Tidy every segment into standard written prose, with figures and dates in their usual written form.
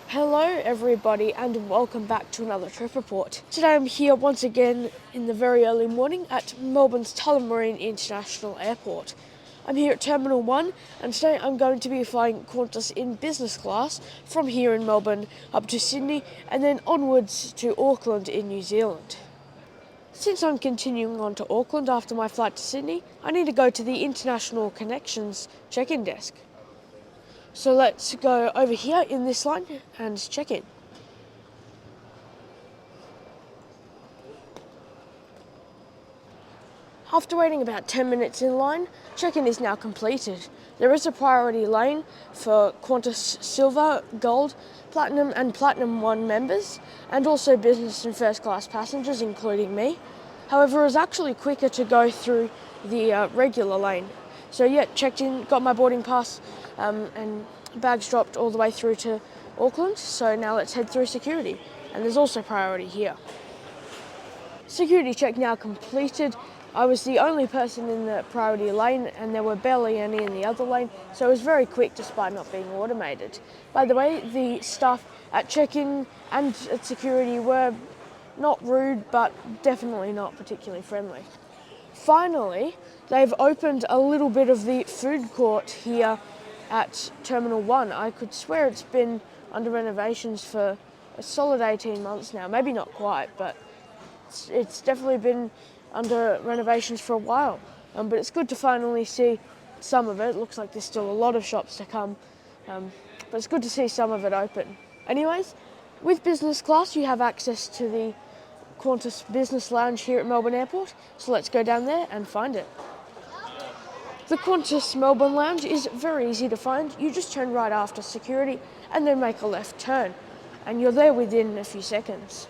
Hello everybody and welcome back to another trip report. Today I'm here once again in the very early morning at Melbourne's Tullamarine International Airport. I'm here at Terminal 1 and today I'm going to be flying Qantas in business class from here in Melbourne up to Sydney and then onwards to Auckland in New Zealand. Since I'm continuing on to Auckland after my flight to Sydney, I need to go to the International Connections check-in desk. So let's go over here in this line and check in. After waiting about 10 minutes in line, check-in is now completed. There is a priority lane for Qantas Silver, Gold, Platinum and Platinum 1 members, and also business and first class passengers, including me. However, it was actually quicker to go through the regular lane. So yeah, checked in, got my boarding pass, and bags dropped all the way through to Auckland. So now let's head through security. And there's also priority here. Security check now completed. I was the only person in the priority lane and there were barely any in the other lane, so it was very quick despite not being automated. By the way, the staff at check-in and at security were not rude, but definitely not particularly friendly. Finally, they've opened a little bit of the food court here at Terminal 1. I could swear it's been under renovations for a solid 18 months now. Maybe not quite, but it's definitely been under renovations for a while. But it's good to finally see some of it. It looks like there's still a lot of shops to come, but it's good to see some of it open. Anyways, with business class you have access to the Qantas Business Lounge here at Melbourne Airport, so let's go down there and find it. The Qantas Melbourne Lounge is very easy to find. You just turn right after security and then make a left turn, and you're there within a few seconds.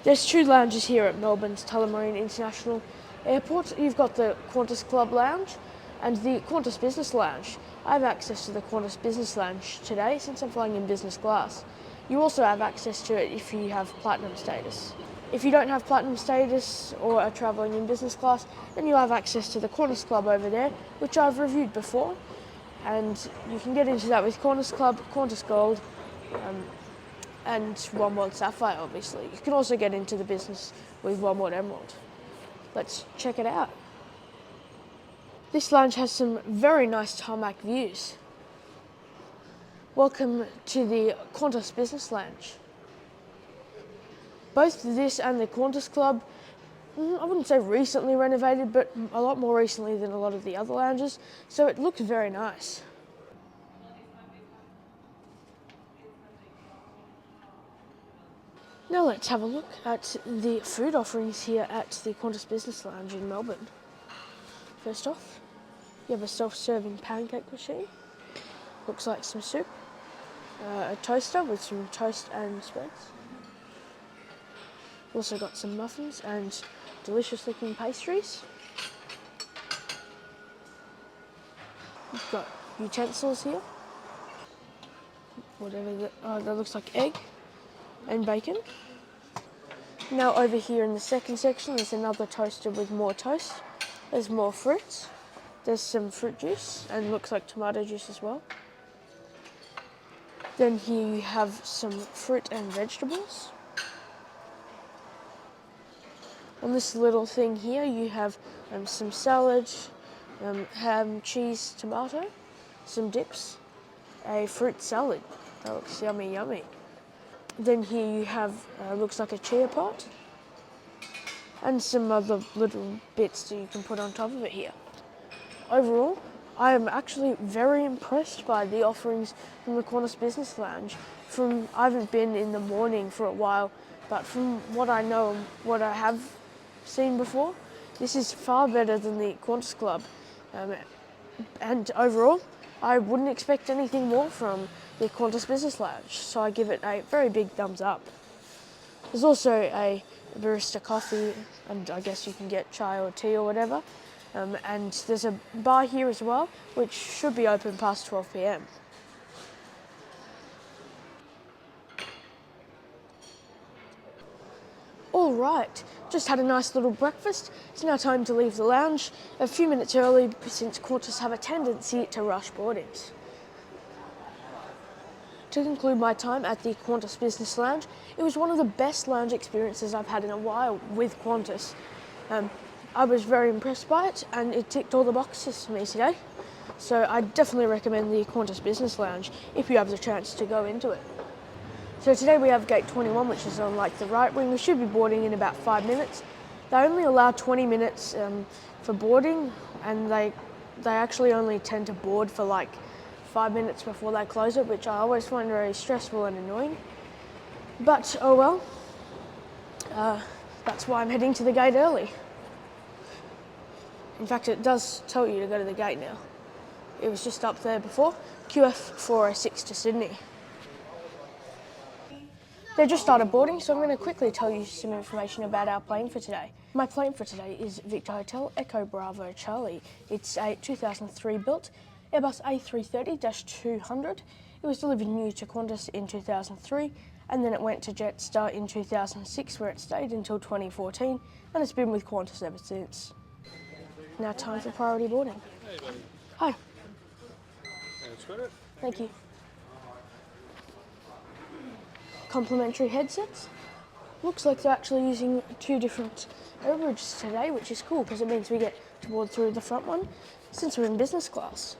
There's two lounges here at Melbourne's Tullamarine International Airport. You've got the Qantas Club Lounge and the Qantas Business Lounge. I have access to the Qantas Business Lounge today since I'm flying in business class. You also have access to it if you have platinum status. If you don't have platinum status or are travelling in business class, then you'll have access to the Qantas Club over there, which I've reviewed before. And you can get into that with Qantas Club, Qantas Gold, and One World Sapphire, obviously. You can also get into the business with One World Emerald. Let's check it out. This lounge has some very nice tarmac views. Welcome to the Qantas Business Lounge. Both this and the Qantas Club, I wouldn't say recently renovated, but a lot more recently than a lot of the other lounges, so it looks very nice. Now let's have a look at the food offerings here at the Qantas Business Lounge in Melbourne. First off, you have a self-serving pancake machine. Looks like some soup. A toaster with some toast and spreads. Also got some muffins and delicious looking pastries. We've got utensils here. That looks like egg and bacon. Now over here in the second section there's another toaster with more toast. There's more fruits. There's some fruit juice and looks like tomato juice as well. Then here you have some fruit and vegetables. On this little thing here you have some salad, ham, cheese, tomato, some dips, a fruit salad. That looks yummy, yummy. Then here you have, looks like a chia pot, and some other little bits that you can put on top of it here. Overall, I am actually very impressed by the offerings from the Qantas Business Lounge. I haven't been in the morning for a while, but from what I know and what I have seen before, this is far better than the Qantas Club. And overall, I wouldn't expect anything more from the Qantas Business Lounge, so I give it a very big thumbs up. There's also a barista coffee, and I guess you can get chai or tea or whatever. And there's a bar here as well, which should be open past 12 p.m. All right, just had a nice little breakfast. It's now time to leave the lounge a few minutes early since Qantas have a tendency to rush boardings. To conclude my time at the Qantas Business Lounge, it was one of the best lounge experiences I've had in a while with Qantas. I was very impressed by it and it ticked all the boxes for me today. So I definitely recommend the Qantas Business Lounge if you have the chance to go into it. So today we have gate 21, which is on like the right wing. We should be boarding in about 5 minutes. They only allow 20 minutes for boarding, and they actually only tend to board for like 5 minutes before they close it, which I always find very stressful and annoying. But oh well, that's why I'm heading to the gate early. In fact, it does tell you to go to the gate now. It was just up there before, QF 406 to Sydney. They just started boarding, so I'm going to quickly tell you some information about our plane for today. My plane for today is Victor Hotel Echo Bravo Charlie. It's a 2003 built Airbus A330-200. It was delivered new to Qantas in 2003, and then it went to Jetstar in 2006, where it stayed until 2014, and it's been with Qantas ever since. Now time for priority boarding. Hi. Thank you. Complimentary headsets. Looks like they're actually using 2 different overbridges today, which is cool because it means we get to board through the front one since we're in business class.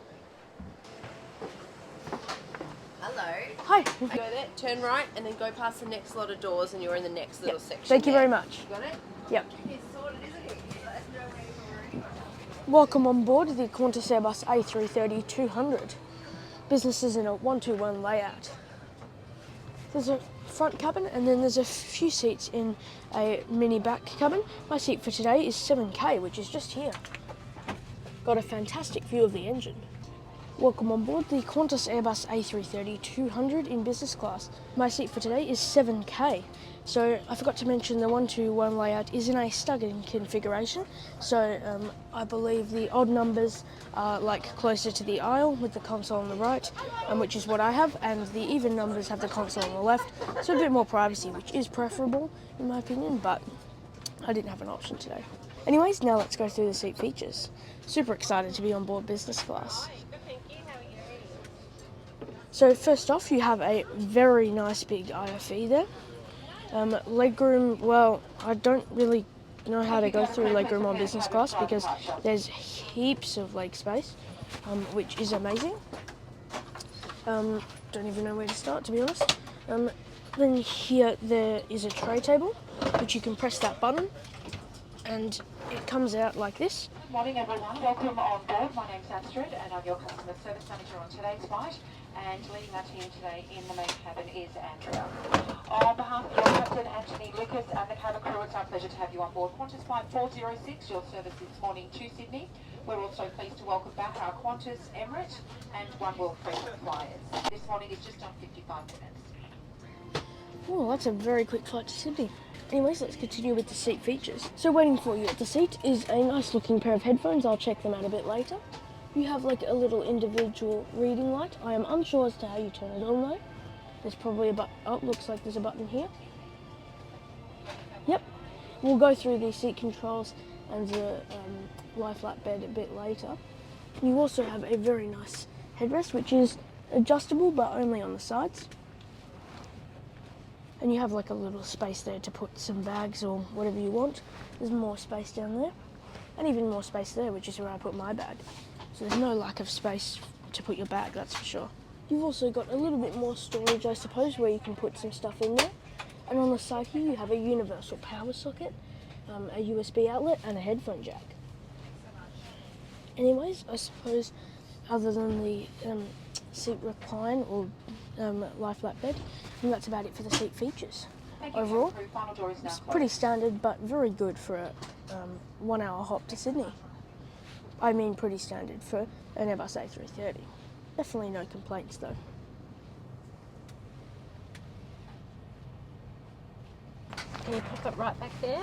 Hello. Hi. Go there, turn right, and then go past the next lot of doors, and you're in the next little section. Thank you very much. You got it? Yep. It's sorted, isn't it? Let us know where you're going. Welcome on board the Qantas Airbus A330-200. Business is in a 1-2-1 layout. There's a front cabin and then there's a few seats in a mini back cabin. My seat for today is 7K, which is just here. Got a fantastic view of the engine. Welcome on board the Qantas Airbus A330-200 in business class. My seat for today is 7K. So I forgot to mention the 1-2-1 layout is in a staggered configuration. So I believe the odd numbers are like closer to the aisle with the console on the right, which is what I have, and the even numbers have the console on the left. So a bit more privacy, which is preferable in my opinion, but I didn't have an option today. Anyways, now let's go through the seat features. Super excited to be on board business class. So first off, you have a very nice big IFE there. Legroom, well, I don't really know how to go through legroom on business class because there's heaps of leg space, which is amazing. Don't even know where to start, to be honest. Then here there is a tray table, which you can press that button, and it comes out like this. Good morning everyone, welcome on board. My name's Astrid and I'm your customer service manager on today's flight, and leading our team today in the main cabin is Andrea. On behalf of your captain Anthony Lucas and the cabin crew, it's our pleasure to have you on board Qantas Flight 406, your service this morning to Sydney. We're also pleased to welcome back our Qantas, Emirates and One World frequent flyers. This morning is just on 55 minutes. Oh, that's a very quick flight to Sydney. Anyways, let's continue with the seat features. So waiting for you at the seat is a nice looking pair of headphones. I'll check them out a bit later. You have like a little individual reading light. I am unsure as to how you turn it on though. There's probably a button. Oh, looks like there's a button here. Yep. We'll go through the seat controls and the lie flat bed a bit later. You also have a very nice headrest, which is adjustable but only on the sides. And you have like a little space there to put some bags or whatever you want. There's more space down there, and even more space there, which is where I put my bag. So there's no lack of space to put your bag, that's for sure. You've also got a little bit more storage, I suppose, where you can put some stuff in there. And on the side here, you have a universal power socket, a USB outlet, and a headphone jack. Anyways, I suppose, other than the seat recline or lie flat bed, and that's about it for the seat features. Overall, it's pretty standard, but very good for a 1 hour hop to Sydney. I mean pretty standard for an Airbus A330. Definitely no complaints though. Can you pick up right back there?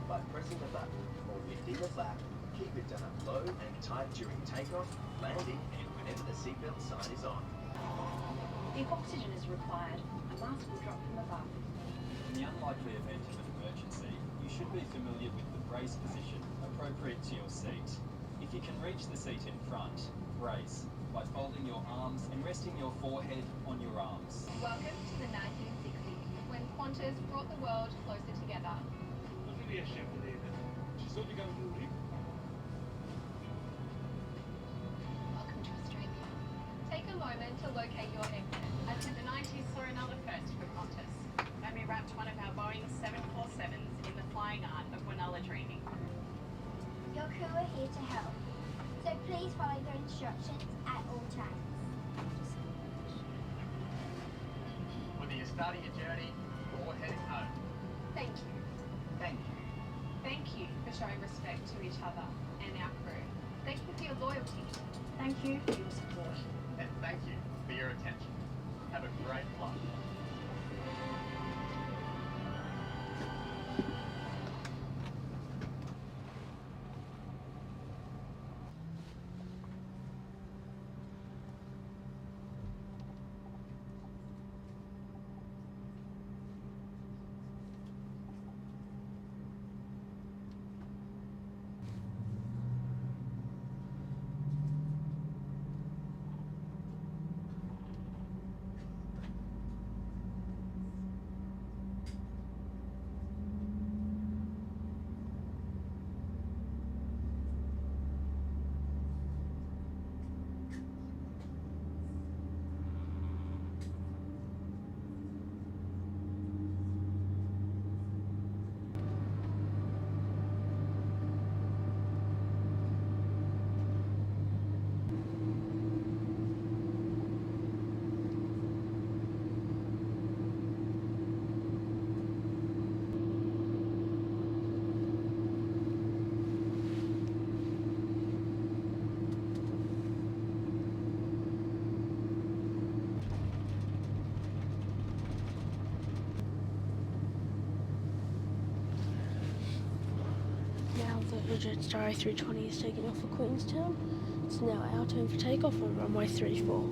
By pressing the button or lifting the flap, keep it done up low and tight during takeoff, landing, and whenever the seatbelt sign is on. If oxygen is required, a mask will drop from above. In the unlikely event of an emergency, you should be familiar with the brace position appropriate to your seat. If you can reach the seat in front, brace by folding your arms and resting your forehead on your arms. Welcome to the 1960s, when Qantas brought the world closer together. Welcome to Australia. Take a moment to locate your exit. And the 90s saw another first for Qantas, when we wrapped one of our Boeing 747s in the flying art of vanilla dreaming. Your crew are here to help, so please follow their instructions at all times. Whether you're starting a journey or heading home, Thank you. thank you. Thank you for showing respect to each other and our crew. Thank you for your loyalty. Thank you for your support. And thank you for your attention. Have a great flight. Now the Jetstar A320 is taking off for Queenstown. It's now our turn for takeoff on runway 34.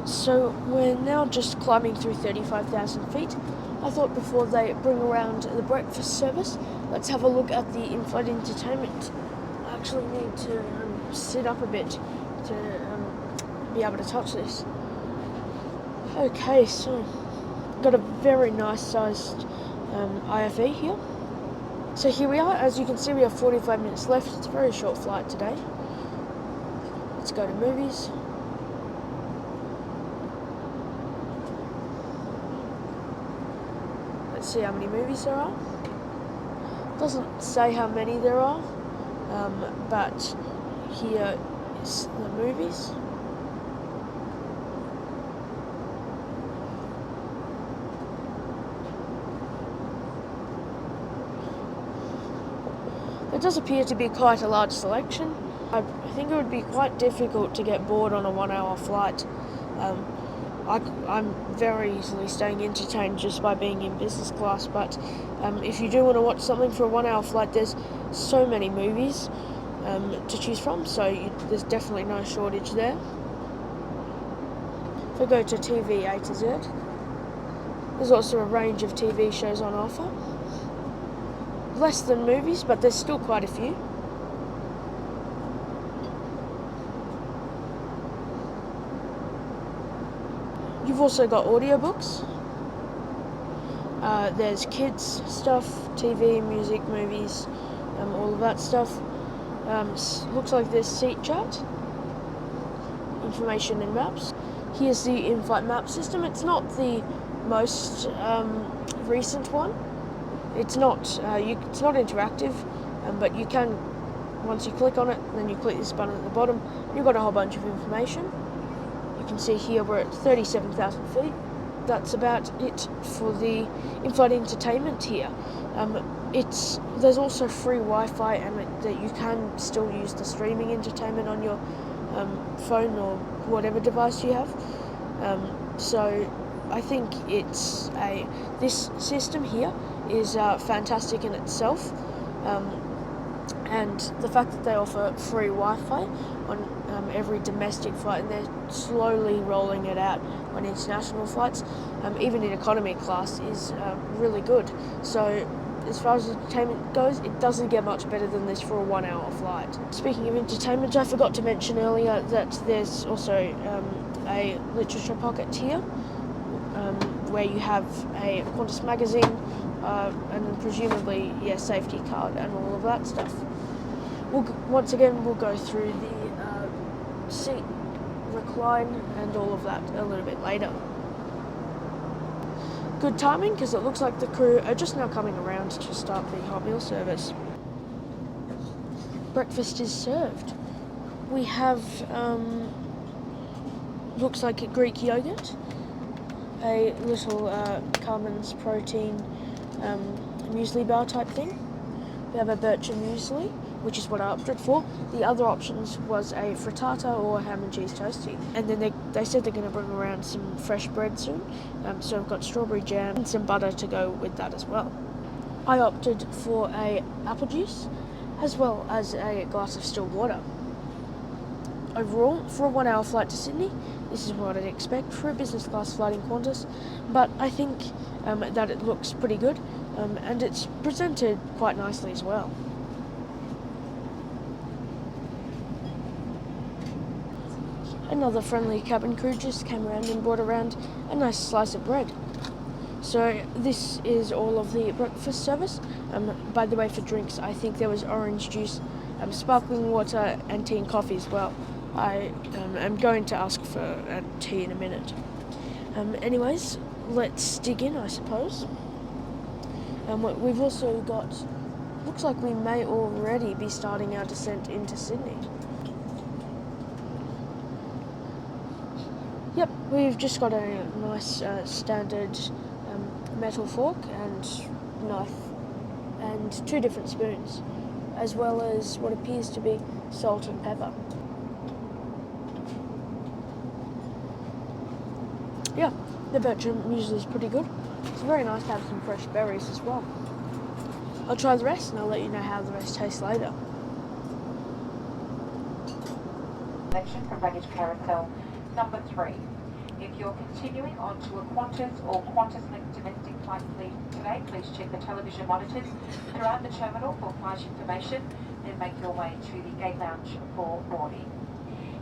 Alright, so we're now just climbing through 35,000 feet. I thought before they bring around the breakfast service, let's have a look at the in-flight entertainment. I actually need to sit up a bit to be able to touch this. Okay, so got a very nice sized IFE here. So here we are. As you can see, we have 45 minutes left. It's a very short flight today. Let's go to movies. Let's see how many movies there are. Doesn't say how many there are, but here is the movies. There does appear to be quite a large selection. I think it would be quite difficult to get bored on a 1 hour flight. I'm very easily staying entertained just by being in business class, but if you do want to watch something for a 1 hour flight, there's so many movies to choose from, so there's definitely no shortage there. If I go to TV A to Z, there's also a range of TV shows on offer. Less than movies, but there's still quite a few. You've also got audiobooks. There's kids stuff, TV, music, movies, all of that stuff. Looks like there's seat chart, information and maps. Here's the in-flight map system. It's not the most recent one. It's not interactive, but you can, once you click on it, then you click this button at the bottom, you've got a whole bunch of information. You can see here we're at 37,000 feet. That's about it for the in-flight entertainment here. There's also free Wi-Fi, and that you can still use the streaming entertainment on your phone or whatever device you have. So I think this system here is fantastic in itself, and the fact that they offer free Wi-Fi on every domestic flight, and they're slowly rolling it out on international flights, even in economy class, is really good. So as far as entertainment goes, it doesn't get much better than this for a 1 hour flight. Speaking of entertainment, I forgot to mention earlier that there's also a literature pocket here, where you have a Qantas magazine, and presumably, safety card and all of that stuff. Once again, we'll go through the seat recline and all of that a little bit later. Good timing, because it looks like the crew are just now coming around to start the hot meal service. Breakfast is served. We have, looks like a Greek yogurt, a little Carmen's protein muesli bar type thing. We have a bircher muesli, which is what I opted for. The other options was a frittata or ham and cheese toastie. And then they said they're going to bring around some fresh bread soon. So I've got strawberry jam and some butter to go with that as well. I opted for a apple juice as well as a glass of still water. Overall, for a 1 hour flight to Sydney, this is what I'd expect for a business class flight in Qantas, but I think that it looks pretty good, and it's presented quite nicely as well. Another friendly cabin crew just came around and brought around a nice slice of bread. So this is all of the breakfast service. By the way, for drinks, I think there was orange juice, sparkling water and tea and coffee as well. I am going to ask for a tea in a minute. Anyways, let's dig in, I suppose. We've also got, looks like we may already be starting our descent into Sydney. Yep, we've just got a nice standard metal fork and knife and 2 different spoons, as well as what appears to be salt and pepper. Yeah, the bircher muesli is pretty good. It's very nice to have some fresh berries as well. I'll try the rest and I'll let you know how the rest tastes later. Selection from baggage carousel number 3. If you're continuing on to a Qantas or Qantas-linked domestic flight today, please check the television monitors throughout the terminal for flight information and make your way to the gate lounge for boarding.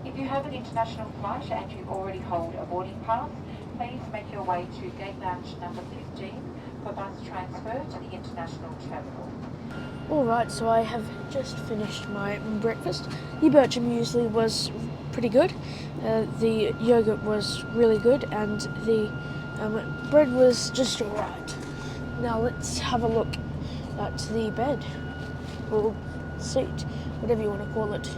If you have an international flight and you already hold a boarding pass, please make your way to gate lounge number 15 for bus transfer to the international terminal. Alright, so I have just finished my breakfast. The Bircham muesli was pretty good, the yogurt was really good, and the bread was just alright. Now let's have a look at the bed, or seat, whatever you want to call it.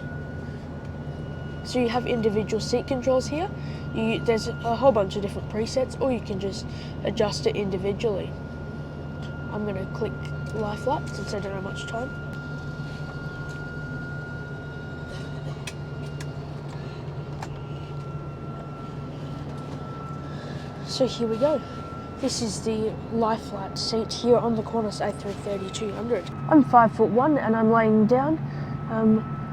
So you have individual seat controls here. There's a whole bunch of different presets, or you can just adjust it individually. I'm going to click lie flat since I don't have much time. So here we go. This is the lie flat seat here on the Qantas A330-200. I'm 5'1" and I'm laying down,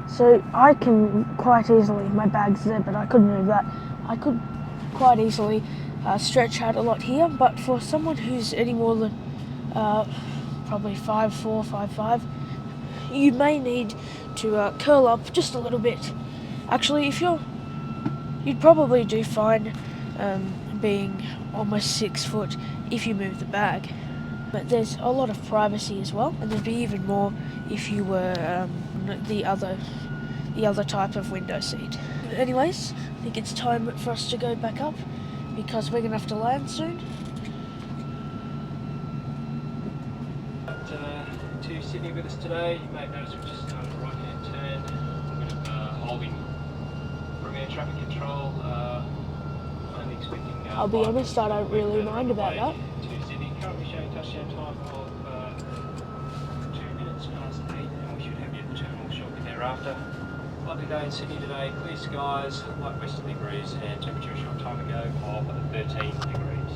so I can quite easily, my bag's there but I couldn't move that, I could quite easily stretch out a lot here, but for someone who's any more than probably 5'4", 5'5", you may need to curl up just a little bit. Actually, you'd probably do fine being almost 6 foot if you move the bag. But there's a lot of privacy as well, and there'd be even more if you were the other type of window seat. Anyways, I think it's time for us to go back up because we're gonna have to land soon. To Sydney with us today. You may notice we've just started a right-hand turn. We're going to holding from air traffic control. Only expecting. I'll be honest, I don't really mind about that. To Sydney, currently showing touchdown time of 2 minutes past 8, and we should have you at the terminal shortly thereafter. Lovely day in Sydney today. Clear skies, light westerly breeze, and temperature a short time ago of 13 degrees.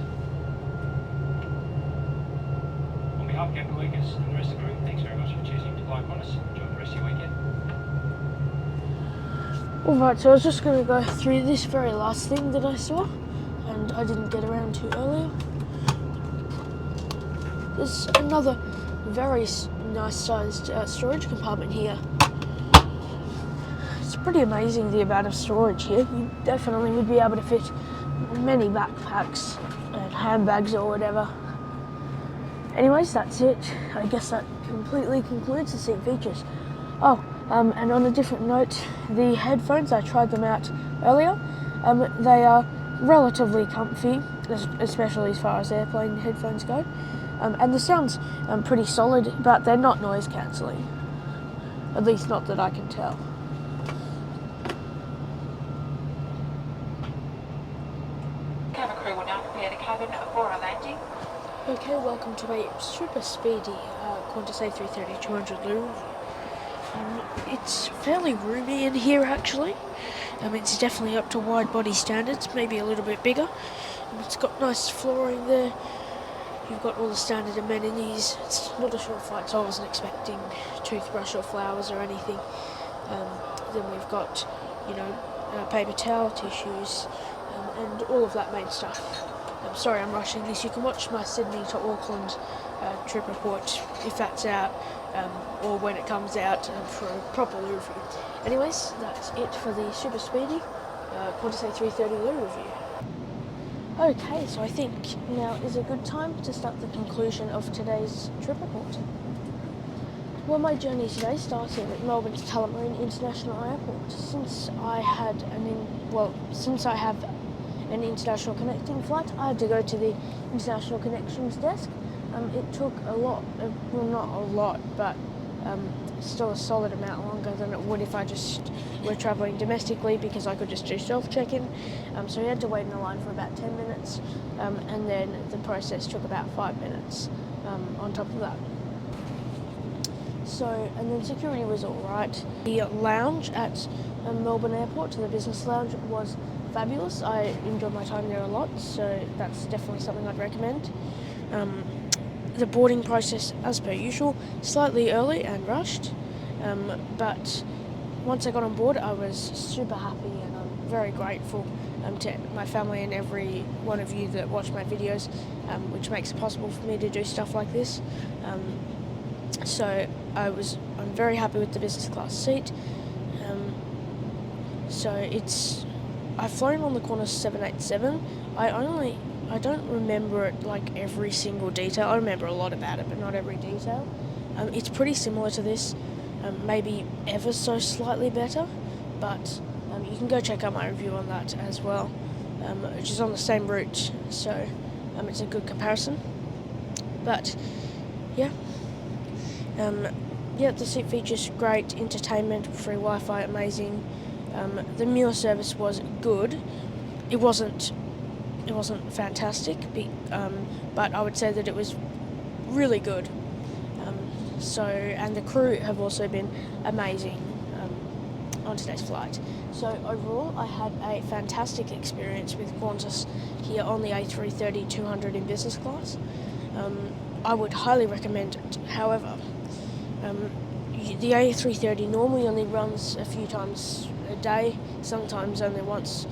On behalf of Captain Lucas and the rest of the crew, thanks very much for choosing to fly Qantas. Enjoy the rest of your weekend. Alright, so I was just going to go through this very last thing that I saw, and I didn't get around to earlier. There's another very nice sized storage compartment here. It's pretty amazing the amount of storage here. You definitely would be able to fit many backpacks and handbags or whatever. Anyways, that's it. I guess that completely concludes the seat features. Oh, and on a different note, the headphones, I tried them out earlier. They are relatively comfy, especially as far as airplane headphones go. And the sound's pretty solid, but they're not noise cancelling. At least not that I can tell. Cabin crew will now prepare the cabin for a landing. Okay, welcome to a super speedy Qantas A330-200 loo. It's fairly roomy in here actually. It's definitely up to wide body standards, maybe a little bit bigger. It's got nice flooring there. You've got all the standard amenities. It's not a short flight, so I wasn't expecting toothbrush or flowers or anything. Then we've got, paper towel, tissues, and all of that main stuff. I'm sorry I'm rushing this. You can watch my Sydney to Auckland trip report if that's out, or when it comes out for a proper loo review. Anyways, that's it for the super speedy Qantas A330 loo review. Okay, so I think now is a good time to start the conclusion of today's trip report. Well, my journey today started at Melbourne to Tullamarine International Airport. Since I have an international connecting flight, I had to go to the international connections desk. It took a lot, well not a lot, but still a solid amount longer than it would if I just were travelling domestically, because I could just do self-check-in. So we had to wait in the line for about 10 minutes, and then the process took about 5 minutes on top of that. So, and then security was alright. The lounge at Melbourne Airport, the business lounge, was fabulous. I enjoyed my time there a lot, so that's definitely something I'd recommend. The boarding process, as per usual, slightly early and rushed, but once I got on board I was super happy and I'm very grateful to my family and every one of you that watch my videos, which makes it possible for me to do stuff like this. So I'm very happy with the business class seat. I've flown on the Qantas 787. I don't remember it like every single detail. I remember a lot about it, but not every detail. It's pretty similar to this, maybe ever so slightly better, but you can go check out my review on that as well, which is on the same route, so it's a good comparison. But yeah, the seat features great entertainment, free Wi-Fi, amazing. The meal service was good. It wasn't fantastic, but I would say that it was really good. And the crew have also been amazing on today's flight. So overall, I had a fantastic experience with Qantas here on the A330-200 in business class. I would highly recommend it. However, the A330 normally only runs a few times a day, sometimes only once.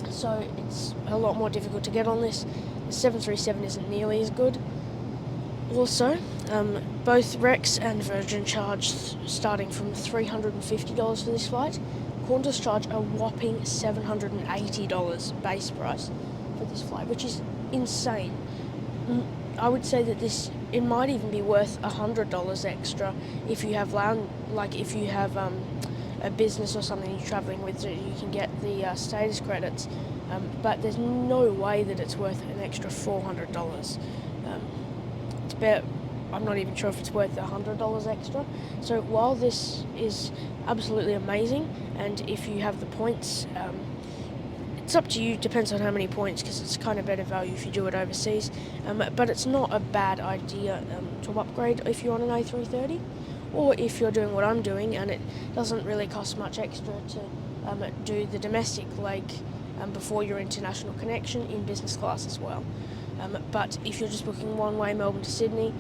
So it's a lot more difficult to get on this. The 737 isn't nearly as good. Also, both Rex and Virgin charged starting from $350 for this flight. Qantas charge a whopping $780 base price for this flight, which is insane. I would say that it might even be worth $100 extra if you have a business or something you're travelling with, so you can get the status credits. But there's no way that it's worth an extra $400. I'm not even sure if it's worth $100 extra. So while this is absolutely amazing, and if you have the points, it's up to you, depends on how many points, because it's kind of better value if you do it overseas. But it's not a bad idea to upgrade if you're on an A330, or if you're doing what I'm doing and it doesn't really cost much extra to do the domestic leg before your international connection in business class as well. But if you're just booking one way Melbourne to Sydney,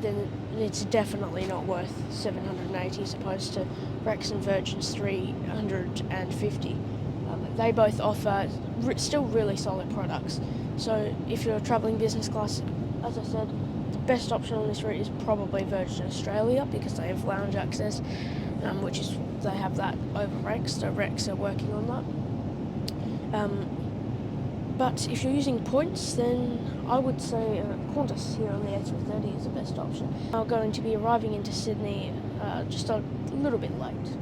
then it's definitely not worth $780 as opposed to Rex and Virgin's $350. They both offer still really solid products. So if you're travelling business class, as I said, the best option on this route is probably Virgin Australia, because they have lounge access, they have that over Rex, so Rex are working on that. But if you're using points, then I would say Qantas here on the A330 is the best option. I'm going to be arriving into Sydney just a little bit late.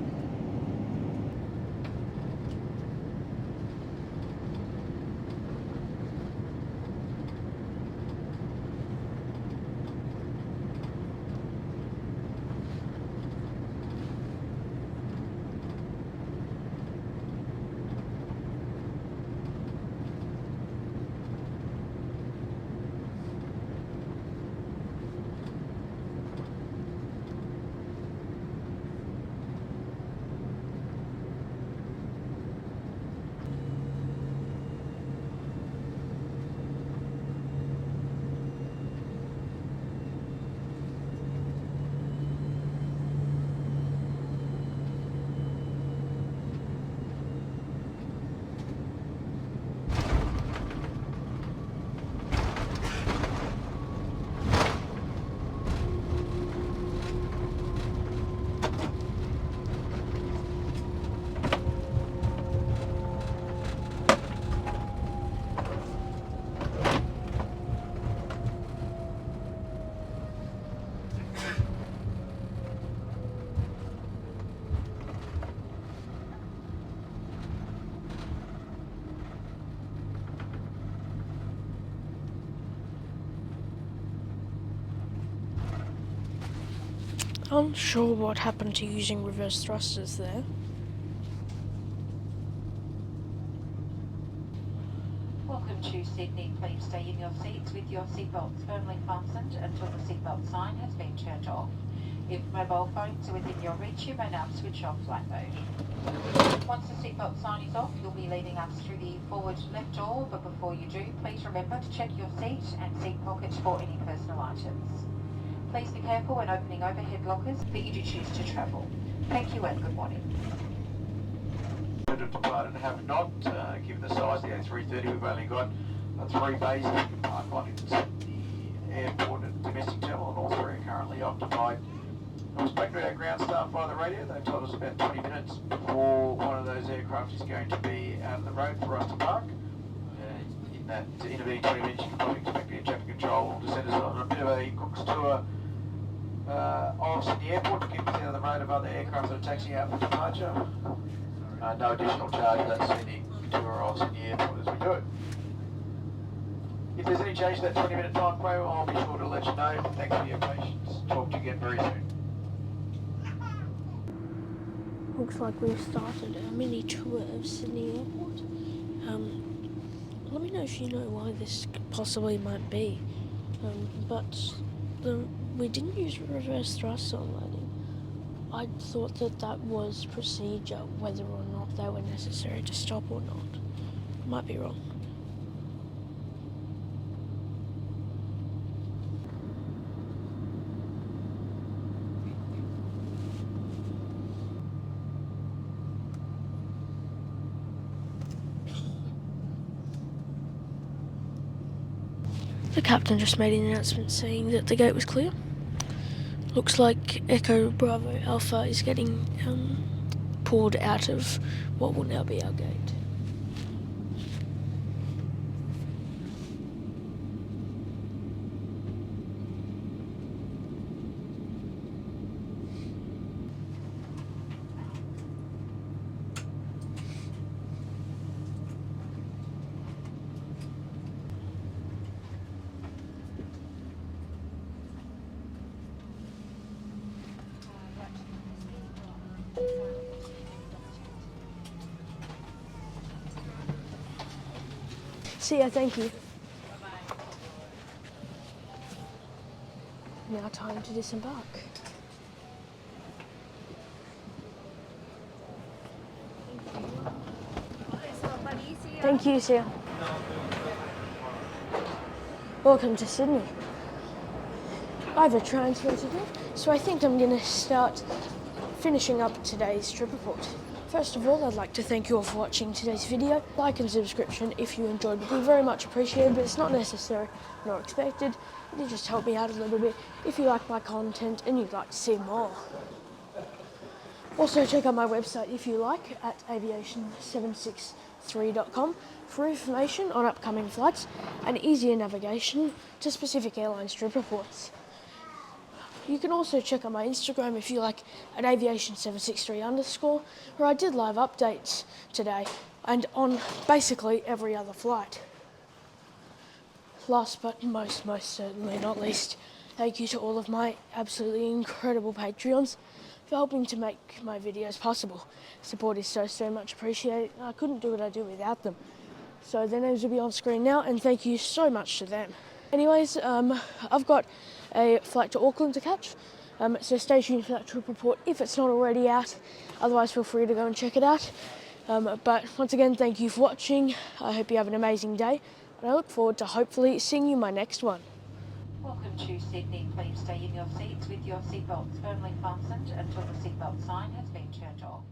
Unsure what happened to using reverse thrusters there. Welcome to Sydney. Please stay in your seats with your seatbelts firmly fastened until the seatbelt sign has been turned off. If mobile phones are within your reach, you may now switch off flight mode. Once the seatbelt sign is off, you'll be leaving us through the forward left door, but before you do, please remember to check your seat and seat pocket for any personal items. Please be careful when opening overhead lockers that you do choose to travel. Thank you and good morning. To have departed and have not. Given the size of the A330, we've only got 3 bays you can park on in the airport and domestic terminal, and all 3 are currently occupied. I was spoken to our ground staff by the radio. They've told us about 20 minutes before one of those aircraft is going to be out of the road for us to park. In that intervening 20 minutes, you can probably expect the air traffic control to send us on a bit of a Cook's tour of Sydney Airport to keep us out of the road of other aircraft that are taxiing out for departure. No additional charge for that Sydney tour of Sydney Airport as we do it. If there's any change to that 20-minute time frame, I'll be sure to let you know. Thanks for your patience. Talk to you again very soon. Looks like we've started a mini tour of Sydney Airport. Let me know if you know why this possibly might be. We didn't use reverse thrust on landing. I thought that was procedure, whether or not they were necessary to stop or not. Might be wrong. The captain just made an announcement saying that the gate was clear. Looks like Echo Bravo Alpha is getting pulled out of what will now be our gate. See ya, thank you. Now time to disembark. Thank you, see ya. Welcome to Sydney. I have a transfer to do, so I think I'm going to start finishing up today's trip report. First of all, I'd like to thank you all for watching today's video. Like and subscription if you enjoyed would be very much appreciated, but it's not necessary nor expected. It'll just help me out a little bit if you like my content and you'd like to see more. Also check out my website if you like at aviation763.com for information on upcoming flights and easier navigation to specific airline trip reports. You can also check out my Instagram if you like at aviation763_, where I did live updates today and on basically every other flight. Last but most certainly not least, thank you to all of my absolutely incredible Patreons for helping to make my videos possible. Support is so much appreciated. I couldn't do what I do without them. So their names will be on screen now, and thank you so much to them. Anyways, I've got a flight to Auckland to catch, so stay tuned for that trip report if it's not already out. Otherwise, feel free to go and check it out. But once again, thank you for watching. I hope you have an amazing day, and I look forward to hopefully seeing you in my next one. Welcome to Sydney. Please stay in your seats with your seatbelts firmly fastened until the seatbelt sign has been turned off.